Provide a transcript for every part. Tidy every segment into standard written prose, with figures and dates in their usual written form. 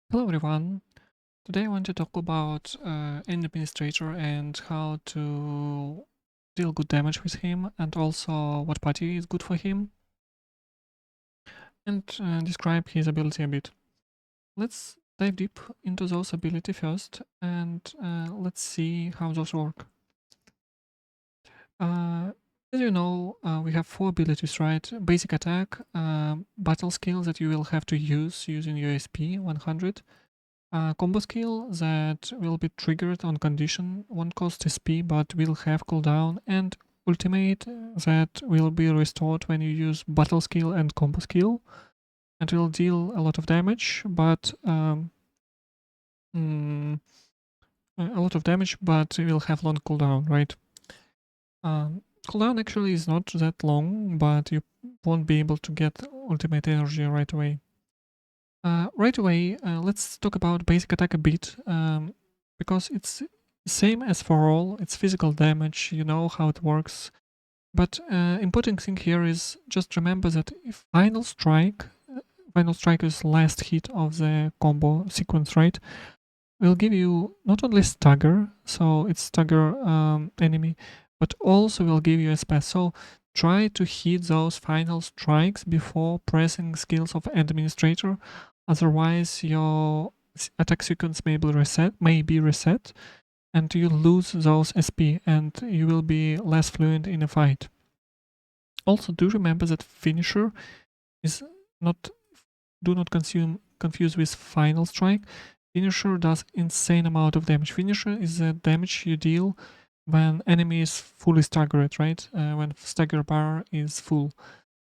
Hello everyone. Today I want to talk about Endministrator and how to deal good damage with him, and also what party is good for him, and describe his ability a bit. Let's dive deep into those ability first, and let's see how those work. Uh, as you know, we have 4 abilities, right? Basic attack, battle skill that you will have to use using your SP 100. Combo skill that will be triggered on condition, won't cost SP but will have cooldown, and ultimate that will be restored when you use battle skill and combo skill, and will deal a lot of damage, but mm, a lot of damage, but will have long cooldown, right? Cooldown actually is not that long, but you won't be able to get ultimate energy right away. Right away, let's talk about basic attack a bit, because it's same as for all. It's physical damage, you know how it works. But important thing here is just remember that if final strike is last hit of the combo sequence, right? Will give you not only stagger, so it's stagger enemy, but also will give you a spell. So try to hit those final strikes before pressing skills of Endministrator. Otherwise, your attack sequence may be reset, and you lose those SP, and you will be less fluent in a fight. Also, do remember that finisher is not. Do not confuse with final strike. Finisher does insane amount of damage. Finisher is the damage you deal when enemy is fully staggered, right? When stagger bar is full,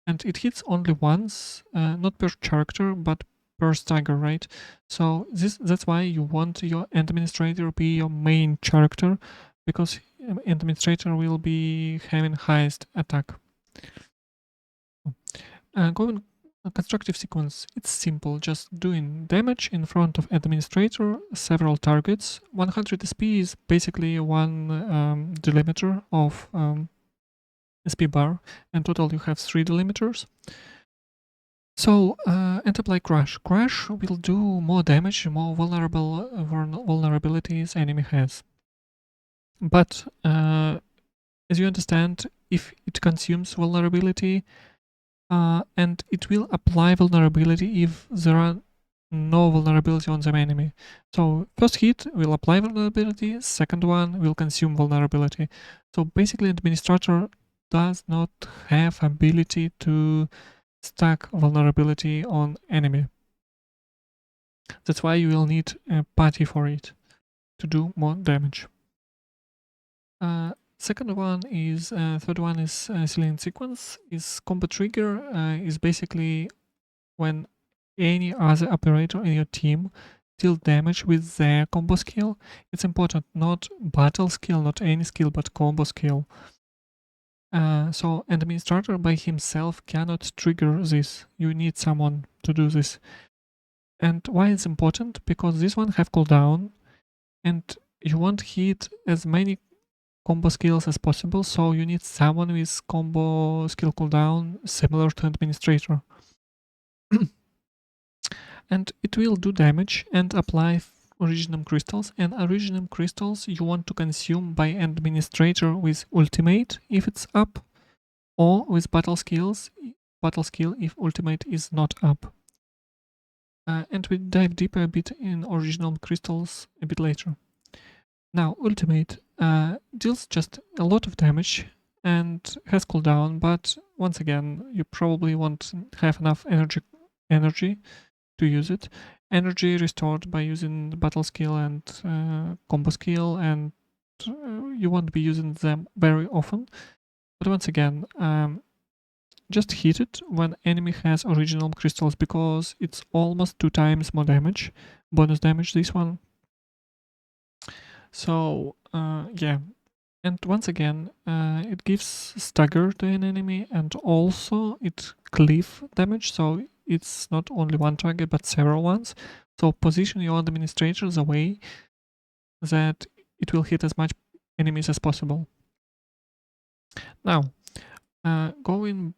and it hits only once, not per character but per stagger, right? So that's why you want your Endministrator be your main character, because Endministrator will be having highest attack. Going constructive sequence, it's simple, just doing damage in front of Administrator, several targets. 100 SP is basically one delimiter of SP bar, and total you have 3 delimiters. So, and apply Crush. Crush will do more damage, more vulnerabilities enemy has. But, as you understand, if it consumes vulnerability, and it will apply vulnerability if there are no vulnerability on the enemy. So first hit will apply vulnerability, second one will consume vulnerability. So basically Administrator does not have ability to stack vulnerability on enemy. That's why you will need a party for it to do more damage. Third one is Silent Sequence. Is combo trigger is basically when any other operator in your team deal damage with their combo skill. It's important, not battle skill, not any skill, but combo skill. So an administrator by himself cannot trigger this. You need someone to do this. And why it's important? Because this one have cooldown, and you want hit as many combo skills as possible, so you need someone with combo skill cooldown similar to administrator. And it will do damage and apply originum crystals, and originum crystals you want to consume by administrator with ultimate if it's up, or with battle skill if ultimate is not up. And we dive deeper a bit in original crystals a bit later. Now ultimate deals just a lot of damage and has cooldown, but once again you probably won't have enough energy to use it. Energy restored by using the battle skill and combo skill, and you won't be using them very often. But once again, just hit it when enemy has original crystals, because it's almost 2 times more damage, bonus damage, this one. So yeah, and once again, it gives stagger to an enemy, and also it cleave damage, so it's not only one target but several ones. So position your administrator the way that it will hit as much enemies as possible. Now, going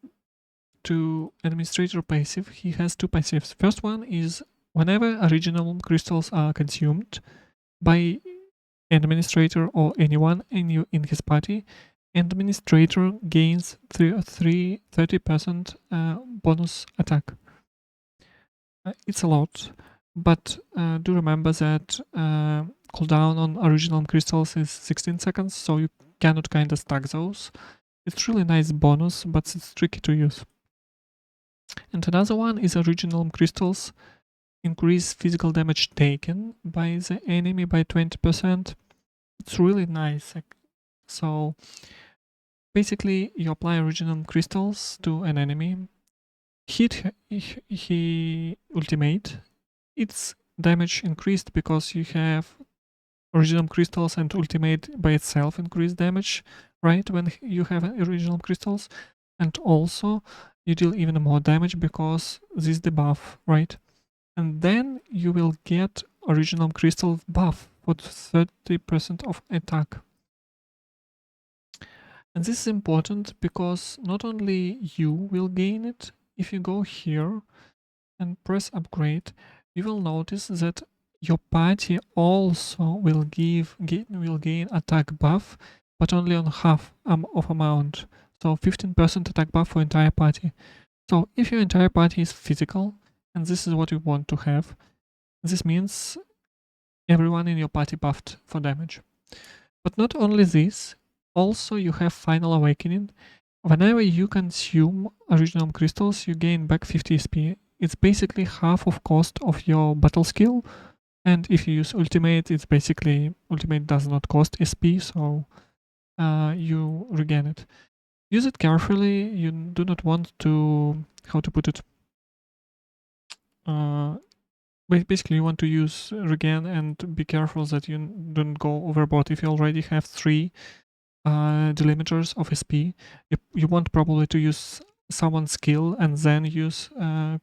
to administrator passive, he has 2 passives. First one is whenever original crystals are consumed by Endministrator or anyone in his party, Endministrator gains 30% bonus attack. It's a lot, but do remember that cooldown on original crystals is 16 seconds, so you cannot kind of stack those. It's really nice bonus, but it's tricky to use. And another one is original crystals increase physical damage taken by the enemy by 20%. It's really nice. So basically you apply original crystals to an enemy, hit he ultimate, its damage increased because you have original crystals, and ultimate by itself increase damage, right, when you have original crystals. And also you deal even more damage because this is the buff, right? And then you will get original crystal buff for 30% of attack. And this is important because not only you will gain it. If you go here and press upgrade, you will notice that your party also will gain attack buff, but only on half of amount. So 15% attack buff for entire party. So if your entire party is physical, and this is what you want to have, this means everyone in your party buffed for damage. But not only this, also you have Final Awakening. Whenever you consume original crystals, you gain back 50 SP. It's basically half of cost of your battle skill. And if you use ultimate, it's basically ultimate does not cost SP, so you regain it. Use it carefully. You do not want to, how to put it, basically you want to use regain and be careful that you don't go overboard. If you already have 3 delimiters of SP, you want probably to use someone's skill and then use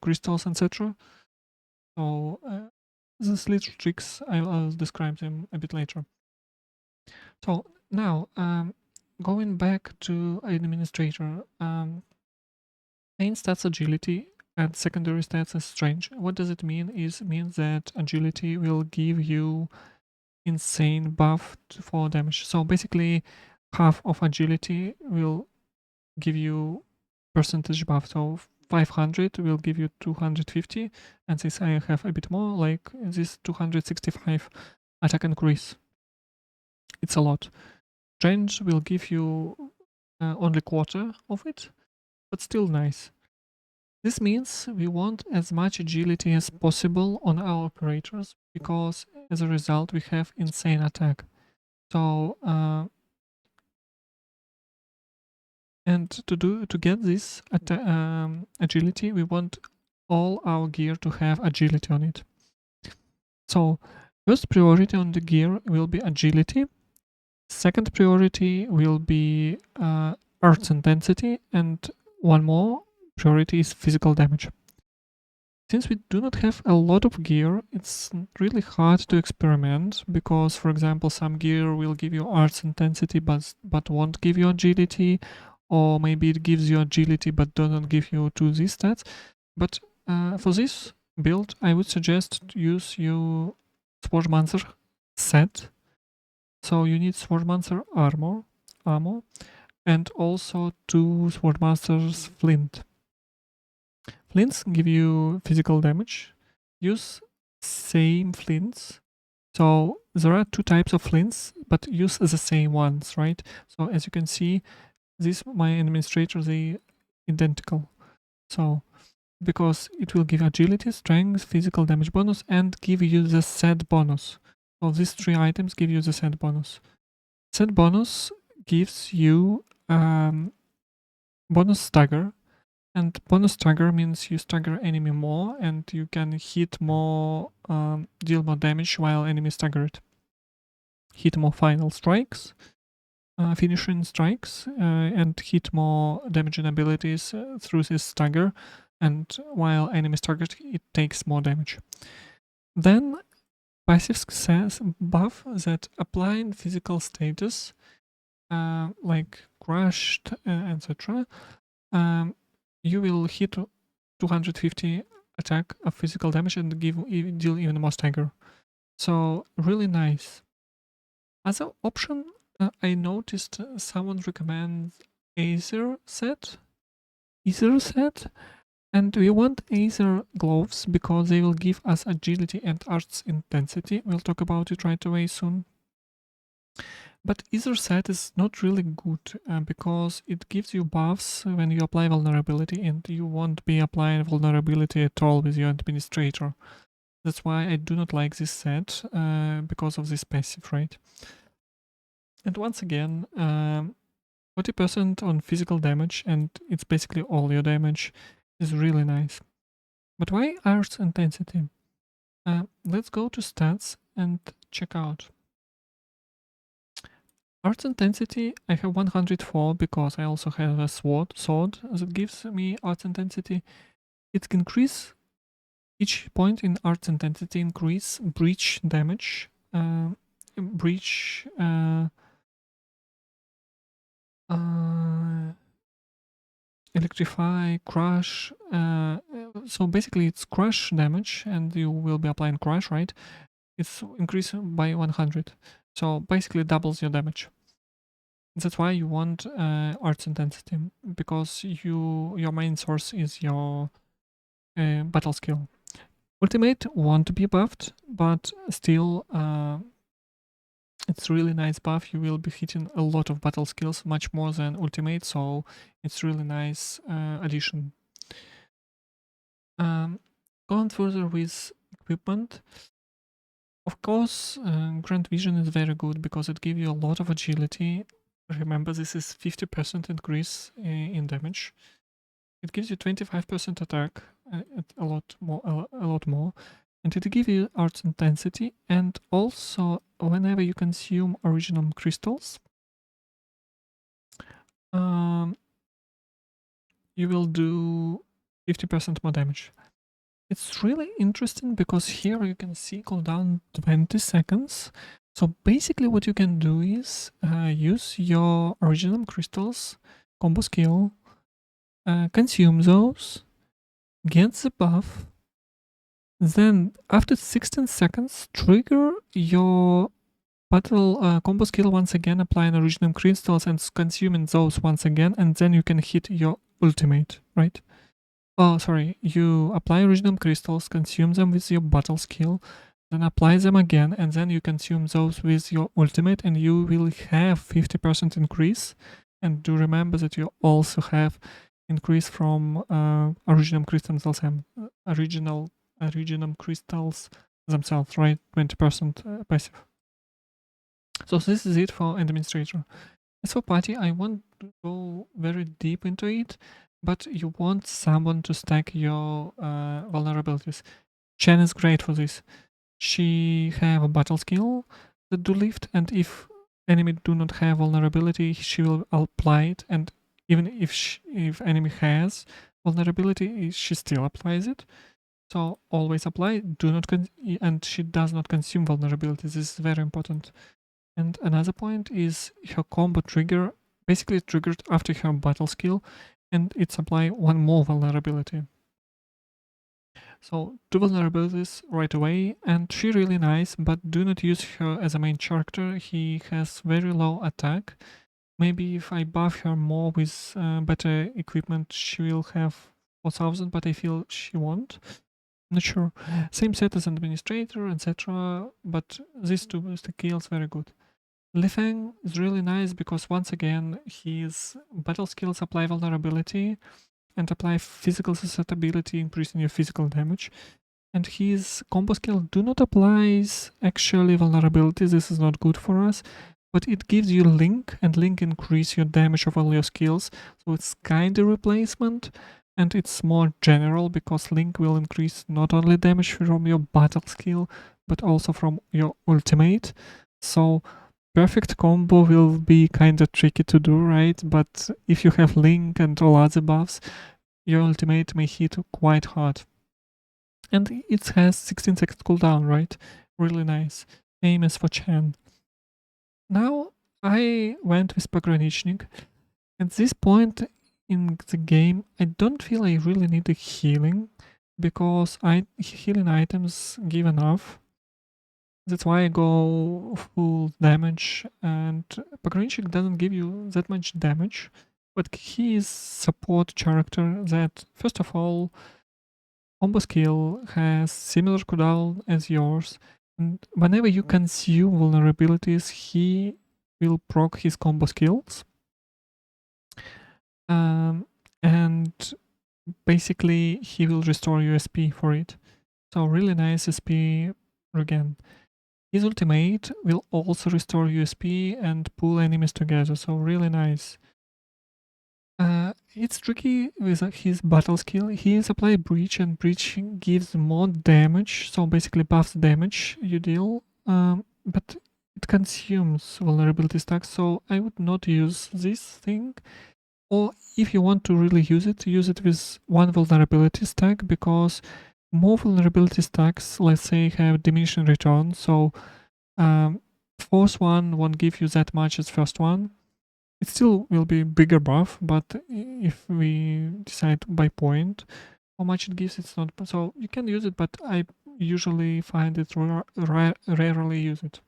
crystals, etc. So these little tricks, I'll describe them a bit later. So now, going back to Administrator, main stats agility and secondary stats is strange. What does it mean? It means that agility will give you insane buff for damage. So basically, half of agility will give you percentage buff. So 500 will give you 250, and since I have a bit more, like this 265 attack increase. It's a lot. Range will give you only quarter of it, but still nice. This means we want as much agility as possible on our operators, because as a result we have insane attack. So and to get this agility, we want all our gear to have agility on it. So first priority on the gear will be agility. Second priority will be Earth's intensity, and one more priority is physical damage. Since we do not have a lot of gear, it's really hard to experiment, because, for example, some gear will give you Earth's intensity but won't give you agility, or maybe it gives you agility but doesn't give you 2Z stats. But for this build, I would suggest to use your Swordmancer set. So you need Swordmancer armor, and also 2 Swordmancer's flint. Flints give you physical damage. Use same flints. So there are 2 types of flints, but use the same ones, right? So as you can see, this my administrator, they identical. So because it will give agility, strength, physical damage bonus, and give you the set bonus. So these 3 items give you the set bonus. Set bonus gives you bonus stagger, and bonus stagger means you stagger enemy more and you can hit more, deal more damage while enemy staggered. Hit more final strikes, finishing strikes, and hit more damaging abilities through this stagger, and while enemy staggered, it takes more damage. Then passive success buff that applying physical status, like crushed, etc. You will hit 250 attack of physical damage and deal even more stagger. So really nice. As an option, I noticed someone recommends Aether set. And we want Aether gloves because they will give us agility and arts intensity. We'll talk about it right away soon. But Aether set is not really good because it gives you buffs when you apply vulnerability, and you won't be applying vulnerability at all with your Endministrator. That's why I do not like this set because of this passive, right? And once again, 40% on physical damage, and it's basically all your damage, is really nice. But why Arts Intensity? Let's go to stats and check out. Arts Intensity, I have 104 because I also have a sword that gives me Arts Intensity. It can increase each point in Arts Intensity, increase breach damage, breach electrify, crush. So basically it's crush damage, and you will be applying crush, right? It's increased by 100. So basically doubles your damage. That's why you want Arts Intensity, because your main source is your battle skill. Ultimate won't be buffed, but still it's really nice buff. You will be hitting a lot of battle skills, much more than ultimate, so it's really nice addition. Going further with equipment, of course, Grand Vision is very good because it gives you a lot of agility. Remember, this is 50% increase in damage. It gives you 25% attack, a lot more, and it gives you arts intensity. And also, whenever you consume original crystals, you will do 50% more damage. It's really interesting because here you can see cooldown 20 seconds. So basically what you can do is use your original crystals, combo skill, consume those, get the buff, then after 16 seconds trigger your battle combo skill once again, applying original crystals and consuming those once again, and then you can hit your ultimate, right? Oh, sorry, you apply original crystals, consume them with your battle skill, then apply them again, and then you consume those with your ultimate, and you will have 50% increase. And do remember that you also have increase from original crystals themselves, right? 20% passive. So this is it for Endministrator. As for party, I won't go very deep into it, but you want someone to stack your vulnerabilities. Chen is great for this. She have a battle skill that do lift, and if enemy do not have vulnerability, she will apply it, and even if enemy has vulnerability, she still applies it. So always apply, and she does not consume vulnerabilities. This is very important. And another point is her combo trigger basically triggered after her battle skill, and it's apply one more vulnerability. So 2 vulnerabilities right away, and she really nice, but do not use her as a main character. He has very low attack. Maybe if I buff her more with better equipment, she will have 4000, but I feel she won't. Not sure. Same set as Endministrator, etc. But these two skills very good. Li Feng is really nice because once again his battle skills apply vulnerability and apply physical susceptibility, increasing your physical damage. And his combo skill do not applies actually vulnerability. This is not good for us, but it gives you link, and link increase your damage of all your skills. So it's kind of replacement, and it's more general because link will increase not only damage from your battle skill, but also from your ultimate. So perfect combo will be kind of tricky to do, right? But if you have link and all other buffs, your ultimate may hit quite hard. And it has 16 seconds cooldown, right? Really nice. Same as for Chen. Now I went with Pogranichnik. At this point in the game, I don't feel I really need a healing. because healing items give enough. That's why I go full damage, and Pogranichnik doesn't give you that much damage, but he is support character that, first of all, combo skill has similar cooldown as yours, and whenever you consume vulnerabilities, he will proc his combo skills. And basically he will restore your SP for it. So really nice SP regen. His ultimate will also restore USP and pull enemies together, so really nice. It's tricky with his battle skill. He is apply breach, and breach gives more damage, so basically buffs damage you deal, but it consumes vulnerability stacks, so I would not use this thing. Or if you want to really use it with one vulnerability stack, because more vulnerability stacks, let's say, have diminishing return, so fourth one won't give you that much as first one. It still will be bigger buff, but if we decide by point how much it gives, it's not. So you can use it, but I usually find it rarely use it.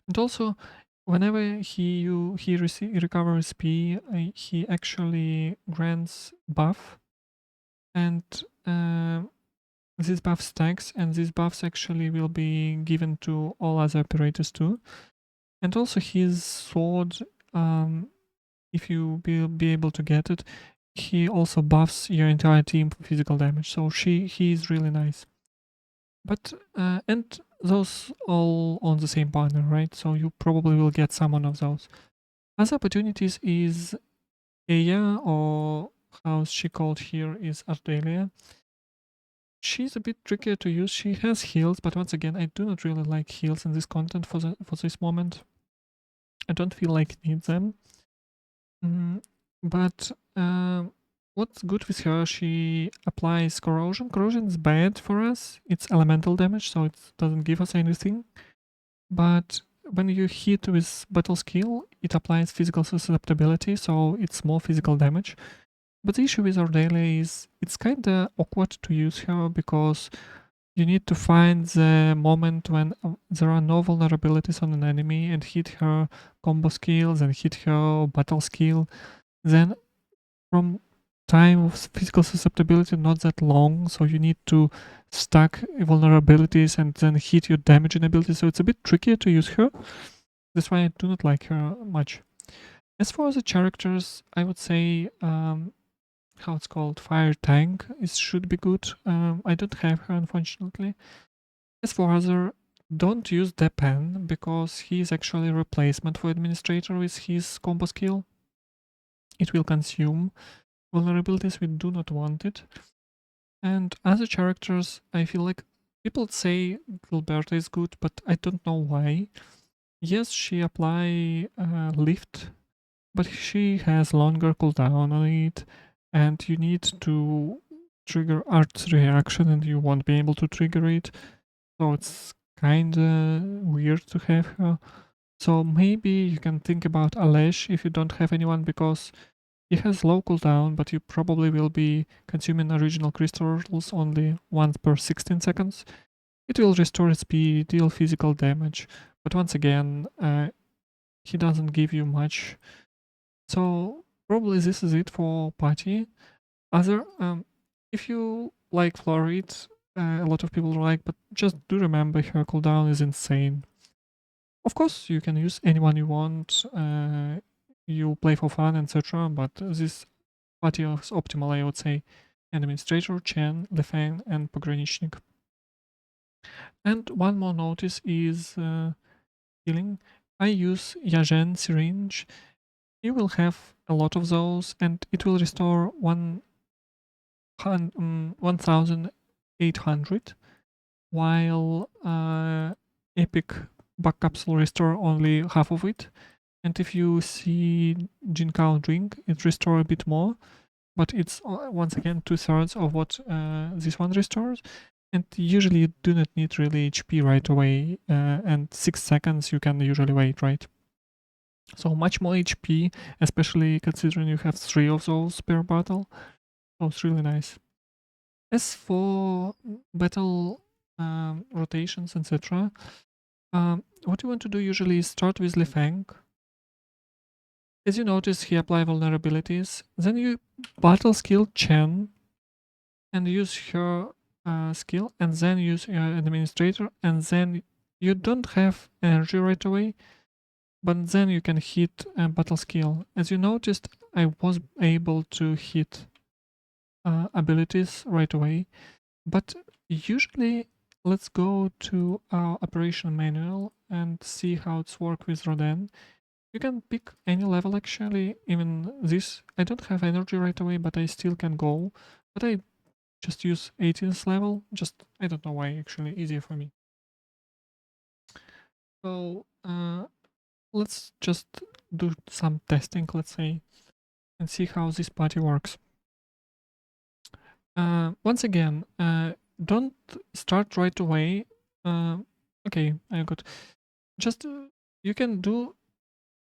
And also, whenever he recovers P, he actually grants buff, and this buff stacks, and these buffs actually will be given to all other operators too. And also his sword, if you be able to get it, he also buffs your entire team for physical damage. So he is really nice. But and those all on the same partner, right? So you probably will get someone of those. Other opportunities is Aya, or how she called here is Ardelia. She's a bit trickier to use. She has heals, but once again, I do not really like heals in this content for this moment. I don't feel like I need them. But what's good with her, she applies corrosion. Corrosion is bad for us. It's elemental damage, so it doesn't give us anything. But when you hit with battle skill, it applies physical susceptibility, so it's more physical damage. But the issue with Ordelia is it's kinda awkward to use her because you need to find the moment when there are no vulnerabilities on an enemy and hit her combo skills and hit her battle skill. Then from time of physical susceptibility not that long, so you need to stack vulnerabilities and then hit your damaging ability, so it's a bit trickier to use her. That's why I do not like her much. As for the characters, I would say how it's called, Fire Tank, it should be good. I don't have her, unfortunately. As for other, don't use Depen, because he is actually a replacement for Administrator with his combo skill. It will consume vulnerabilities, we do not want it. And other characters, I feel like people say Gilberta is good, but I don't know why. Yes, she apply lift, but she has longer cooldown on it, and you need to trigger Art's reaction and you won't be able to trigger it. So it's kinda weird to have her. So maybe you can think about Alesh if you don't have anyone, because he has low cooldown, but you probably will be consuming original crystals only once per 16 seconds. It will restore speed, deal physical damage, but once again, he doesn't give you much. So probably this is it for party. Other, if you like Florid, a lot of people like, but just do remember her cooldown is insane. Of course, you can use anyone you want. You play for fun, etc. But this party is optimal, I would say. Endministrator, Chen, Lefang, and Pogranichnik. And one more notice is healing. I use Yagen syringe. You will have a lot of those, and it will restore 1,800, while Epic Bug Capsule restore only half of it. And if you see Jinkai drink, it restores a bit more, but it's once again 2/3 of what this one restores. And usually you do not need really HP right away, and 6 seconds you can usually wait, right? So much more HP, especially considering you have 3 of those per battle. So it's really nice. As for battle rotations, etc., what you want to do usually is start with Li Feng. As you notice, he apply vulnerabilities. Then you battle skill Chen and use her skill, and then use your administrator, and then you don't have energy right away, but then you can hit a battle skill. As you noticed, I was able to hit abilities right away, but usually let's go to our operation manual and see how it's work with Rodan. You can pick any level actually, even this. I don't have energy right away, but I still can go. But I just use 18th level, just, I don't know why, actually, easier for me. So, let's just do some testing, let's say, and see how this party works. Once again, don't start right away. Okay, I got. Just you can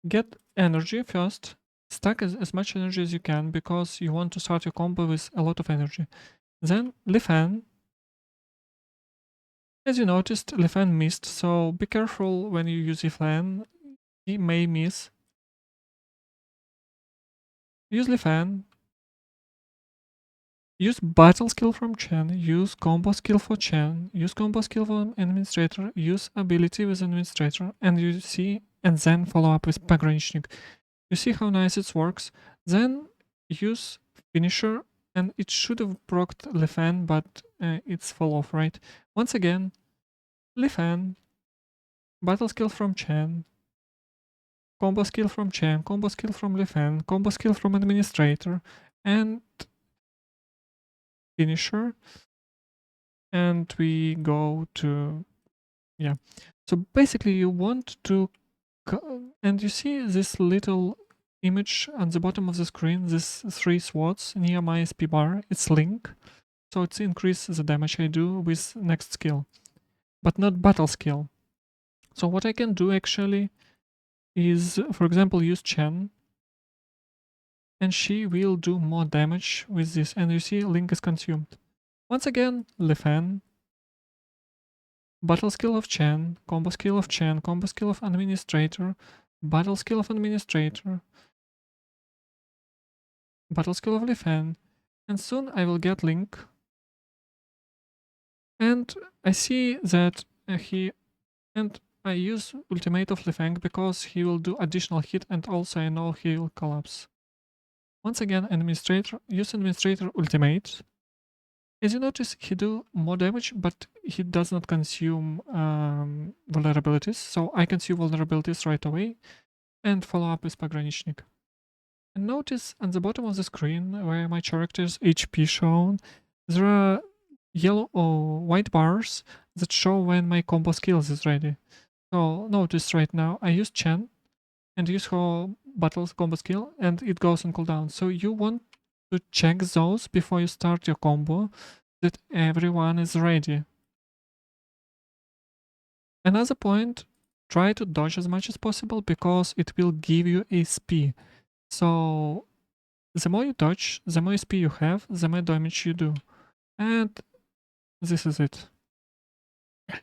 get energy first. Stack as much energy as you can because you want to start your combo with a lot of energy. Then Lifan. As you noticed, Lifan missed, so be careful when you use Lifan. He may miss. Use Lifan. Use battle skill from Chen, use combo skill for Chen, use combo skill for Administrator, use ability with Administrator, and you see, and then follow up with Pogranichnik. You see how nice it works. Then use Finisher, and it should have procced Lifan, but it's fall off, right? Once again, Lifan, battle skill from Chen, combo skill from Chen, combo skill from Lifan, combo skill from Administrator, and Finisher. And we go to, yeah. So basically you want to, and you see this little image on the bottom of the screen, this 3 swords near my SP bar, it's link. So it's increase the damage I do with next skill, but not battle skill. So what I can do actually is, for example, use Chen, and she will do more damage with this, and you see link is consumed. Once again, Lifan, battle skill of Chen, combo skill of Chen, combo skill of Administrator, battle skill of Administrator, battle skill of Lifan, and soon I will get Link. And I see that and I use ultimate of Lifang because he will do additional hit, and also I know he will collapse. Once again, use Administrator ultimate. As you notice, he do more damage, but he does not consume vulnerabilities, so I consume vulnerabilities right away and follow up with Pogranichnik. And notice on the bottom of the screen where my character's HP shown, there are yellow or white bars that show when my combo skills is ready. So notice right now I use Chen and use her battle combo skill and it goes on cooldown. So you want to check those before you start your combo, that everyone is ready. Another point, try to dodge as much as possible because it will give you SP. So the more you dodge, the more SP you have, the more damage you do. And this is it.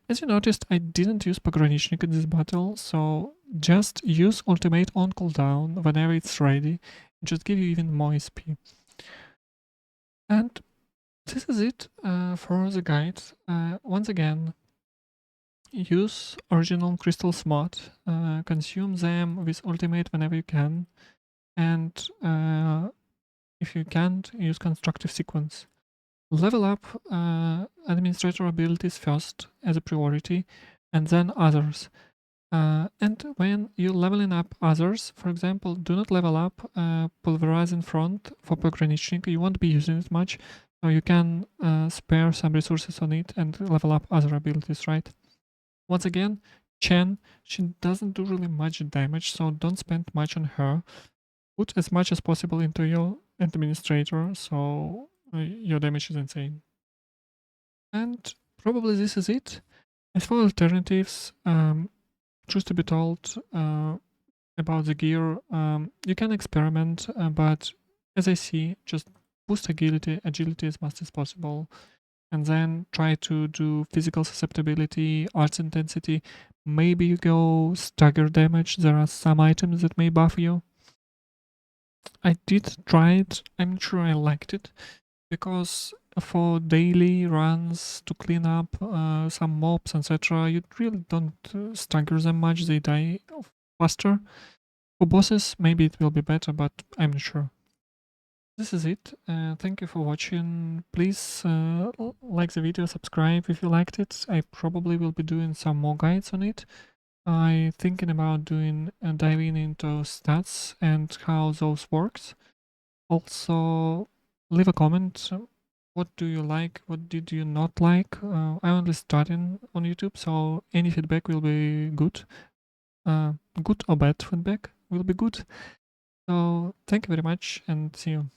As you noticed, I didn't use Pogranichnik in this battle, so just use ultimate on cooldown whenever it's ready. Just give you even more SP. And this is it for the guide. Once again, use original crystals mod, consume them with ultimate whenever you can, and if you can't, use constructive sequence. Level up administrator abilities first as a priority, and then others. And when you're leveling up others, for example, do not level up Pulverize in front for Pogranichnik. You won't be using it much, so you can spare some resources on it and level up other abilities, right? Once again, Chen, she doesn't do really much damage, so don't spend much on her. Put as much as possible into your administrator, so your damage is insane. And probably this is it. As for alternatives, truth to be told, about the gear, you can experiment, but as I see, just boost agility as much as possible, and then try to do physical susceptibility, arts intensity. Maybe you go stagger damage. There are some items that may buff you. I did try it. I'm not sure I liked it, because for daily runs to clean up some mobs, etc., you really don't stagger them much. They die faster. For bosses, maybe it will be better, but I'm not sure. This is it. Thank you for watching. Please like the video, subscribe if you liked it. I probably will be doing some more guides on it. I'm thinking about doing diving into stats and how those works. Also, leave a comment. What do you like? What did you not like? I'm only starting on YouTube, so any feedback will be good. Good or bad feedback will be good. So thank you very much and see you.